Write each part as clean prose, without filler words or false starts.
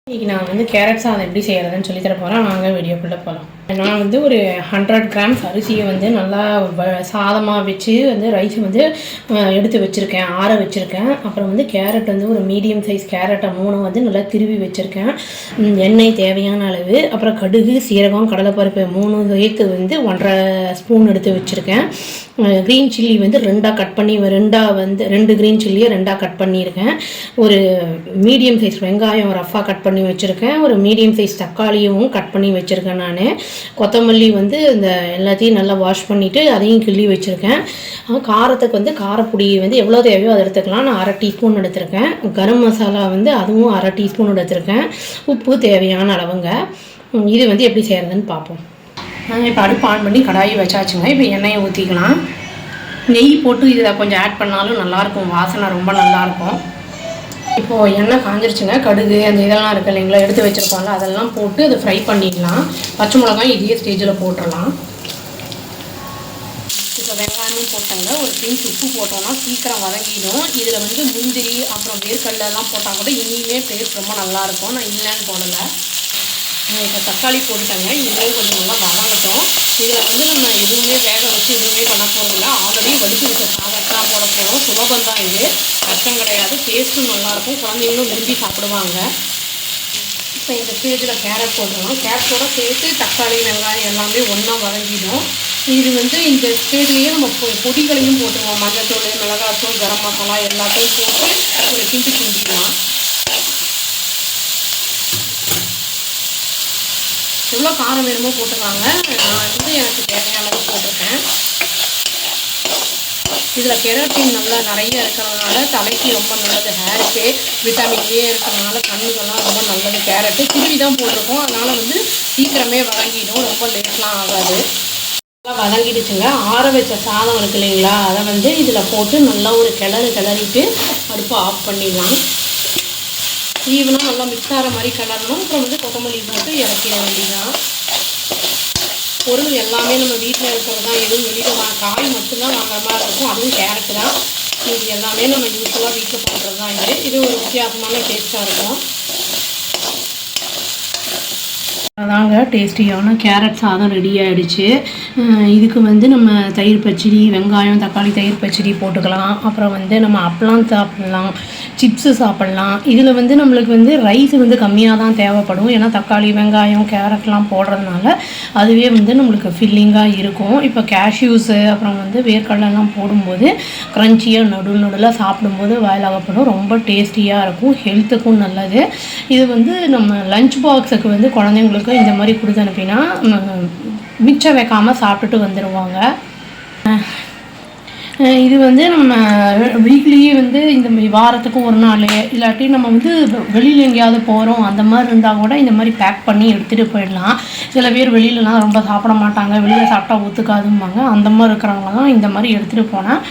இன்றைக்கி நான் வந்து கேரட் சாதம் எப்படி செய்கிறதுன்னு சொல்லித்தர போகிறேன். வாங்க வீடியோக்குள்ளே போகலாம். நான் வந்து ஒரு 100 கிராம்ஸ் அரிசியை வந்து நல்லா சாதமாக வச்சு வந்து ரைஸ் வந்து எடுத்து வச்சுருக்கேன், ஆற வச்சுருக்கேன். அப்புறம் வந்து கேரட் வந்து ஒரு மீடியம் சைஸ் கேரட்டை 3 வந்து நல்லா திருவி வச்சுருக்கேன். எண்ணெய் தேவையான அளவு, அப்புறம் கடுகு, சீரகம், கடலைப்பருப்பு 3 சேர்த்து வந்து 1.5 ஸ்பூன் எடுத்து வச்சுருக்கேன். க்ரீன் சில்லி வந்து 2ஆக கட் பண்ணி 2 க்ரீன் சில்லியை 2ஆக கட் பண்ணியிருக்கேன். ஒரு மீடியம் சைஸ் வெங்காயம் ரஃபாக கட் பண்ணி வச்சுருக்கேன். ஒரு மீடியம் சைஸ் தக்காளியும் கட் பண்ணி வச்சுருக்கேன். நான் கொத்தமல்லி வந்து இந்த எல்லாத்தையும் நல்லா வாஷ் பண்ணிவிட்டு அதையும் கிள்ளி வச்சுருக்கேன். காரத்துக்கு வந்து காரப்பொடி வந்து எவ்வளோ தேவையோ அதை எடுத்துக்கலாம். நான் 1/2 டீஸ்பூன் எடுத்திருக்கேன். கரம் மசாலா வந்து அதுவும் 1/2 டீஸ்பூன் எடுத்திருக்கேன். உப்பு தேவையான அளவுங்க. இது வந்து எப்படி செய்கிறதுன்னு பார்ப்போம். இப்போ அடுப்பு ஆன் பண்ணி கடாயி வச்சாச்சுங்க. இப்போ எண்ணெயை ஊற்றிக்கலாம். நெய் போட்டு இதில் கொஞ்சம் ஆட் பண்ணாலும் நல்லாயிருக்கும், வாசனை ரொம்ப நல்லாயிருக்கும். இப்போது எண்ணெய் காஞ்சிருச்சுங்க. கடுகு அந்த இதெல்லாம் இருக்குது இல்லைங்களா, எடுத்து வச்சுருக்கோம்ல, அதெல்லாம் போட்டு அதை ஃப்ரை பண்ணிடலாம். பச்சை மிளகாய் இதே ஸ்டேஜில் போட்டுடலாம். இப்போ வெங்காயமும் போட்டாங்க. ஒரு பிஞ்ச் உப்பு போட்டோம்னா சீக்கிரம் வதங்கிடும். இதில் வந்து முந்திரி அப்புறம் வேர்க்கடலாம் போட்டால் கூட இனிமே டேஸ்ட் ரொம்ப நல்லாயிருக்கும். நான் இல்லைன்னு போடலை. இப்போ தக்காளி போட்டுட்டாங்க. இதுலேயும் கொஞ்சம் நல்லா வதங்கட்டும். இதில் வந்து நம்ம எதுவுமே வேக வச்சு எதுவுமே பண்ண போகிறதில்ல. ஆல்ரெடி வடித்து வச்ச சாதத்தான் போட போகிறோம். சுலபம் தான், இது கஷ்டம் கிடையாது. டேஸ்ட்டும் நல்லாயிருக்கும், குழந்தைங்களும் விரும்பி சாப்பிடுவாங்க. இப்போ இந்த ஸ்டேஜில் கேரட் போட்டுருவோம். கேரட்டோட சேர்த்து தக்காளி வெங்காயம் எல்லாமே ஒன்றா வதங்கிடும். இது வந்து இந்த ஸ்டேஜ்லேயே நம்ம பொடிகளையும் போட்டுருவோம். மஞ்சத்தூள், மிளகாத்தூள், கரம் மசாலா எல்லாத்தையும் போட்டு ஒரு கிண்டிக்கலாம். எவ்வளோ காரம் வேணுமோ போட்டுக்கலாங்க. நான் வந்து எனக்கு தேவையான அளவு போட்டிருக்கேன். இதில் கெரோட்டின் நல்லா நிறைய இருக்கிறதுனால தலைக்கு ரொம்ப நல்லது. ஹேருக்கு விட்டமின் ஏ இருக்கிறதுனால கண்ணுக்கெல்லாம் ரொம்ப நல்லது. கேரட்டு திருவி தான் போட்டிருக்கோம், அதனால் வந்து சீக்கிரமே வதங்கிடும், ரொம்ப லேட்லாம் ஆகாது. நல்லா வதங்கிடுச்சுங்க. ஆற வச்ச சாதம் இருக்கு இல்லைங்களா, அதை வந்து இதில் போட்டு நல்லா ஒரு கிளறிட்டு அடுப்பை ஆஃப் பண்ணிடலாம். ஈவனாக நல்லா மிக்ஸ் ஆகிற மாதிரி கிளறணும். அப்புறம் வந்து கொத்தமல்லி போட்டு இறக்கிட வேண்டியதான். பொருள் எல்லாமே நம்ம வீட்டில் இருக்கிறது தான், எதுவும் வெளியில் காய் மட்டும்தான் வாங்குற மாதிரி இருக்கும். அதுவும் கேரட்டு தான். இது எல்லாமே நம்ம யூஸ்ஃபுல்லாக வீட்டில் பண்ணுறது தான். இது ஒரு வித்தியாசமான டேஸ்ட்டாக இருக்கும். அதாங்க டேஸ்டியான கேரட் சாதம் ரெடி ஆகிடுச்சு. இதுக்கு வந்து நம்ம தயிர் பச்சடி, வெங்காயம் தக்காளி தயிர் பச்சடி போட்டுக்கலாம். அப்புறம் வந்து நம்ம அப்பளம் சாப்பிட்லாம், சிப்ஸு சாப்பிட்லாம். இதில் வந்து நம்மளுக்கு வந்து ரைஸ் வந்து கம்மியாக தான் தேவைப்படும். ஏன்னா தக்காளி வெங்காயம் கேரட்லாம் போடுறதுனால அதுவே வந்து நம்மளுக்கு ஃபில்லிங்காக இருக்கும். இப்போ கேஷ்யூஸு அப்புறம் வந்து வேர்க்கடலாம் போடும்போது க்ரன்ச்சியாக நடுவில் சாப்பிடும்போது வாயிலாகப்படும். ரொம்ப டேஸ்டியாக இருக்கும், ஹெல்த்துக்கும் நல்லது. இது வந்து நம்ம லஞ்ச் பாக்ஸுக்கு வந்து குழந்தைங்களுக்கு இந்த மாதிரி கொடுத்து அனுப்பினா மிச்சம் வைக்காமல் சாப்பிட்டுட்டு வந்துடுவாங்க. இது வந்து நம்ம வீக்லி வந்து இந்த வாரத்துக்கு ஒரு நாள் இல்லாட்டி நம்ம வந்து வெளியில் எங்கேயாவது போகிறோம் அந்த மாதிரி இருந்தால் கூட இந்த மாதிரி பேக் பண்ணி எடுத்துகிட்டு போயிடலாம். சில பேர் வெளியிலலாம் ரொம்ப சாப்பிட மாட்டாங்க, வெளியில் சாப்பிட்டா ஒத்துக்காதும்பாங்க. அந்த மாதிரி இருக்கிறவங்க தான் இந்த மாதிரி எடுத்துகிட்டு போனால்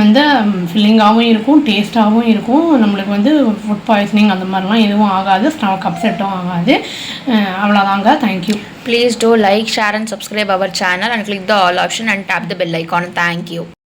வந்து ஃபில்லிங்காகவும் இருக்கும், டேஸ்ட்டாகவும் இருக்கும். நம்மளுக்கு வந்து ஃபுட் பாய்சனிங் அந்த மாதிரிலாம் எதுவும் ஆகாது, ஸ்டமக் அப்செட்டும் ஆகாது. அவ்வளோதாங்க. Thank you. Please do like, share and subscribe our channel and click the all option and tap the bell icon. Thank you.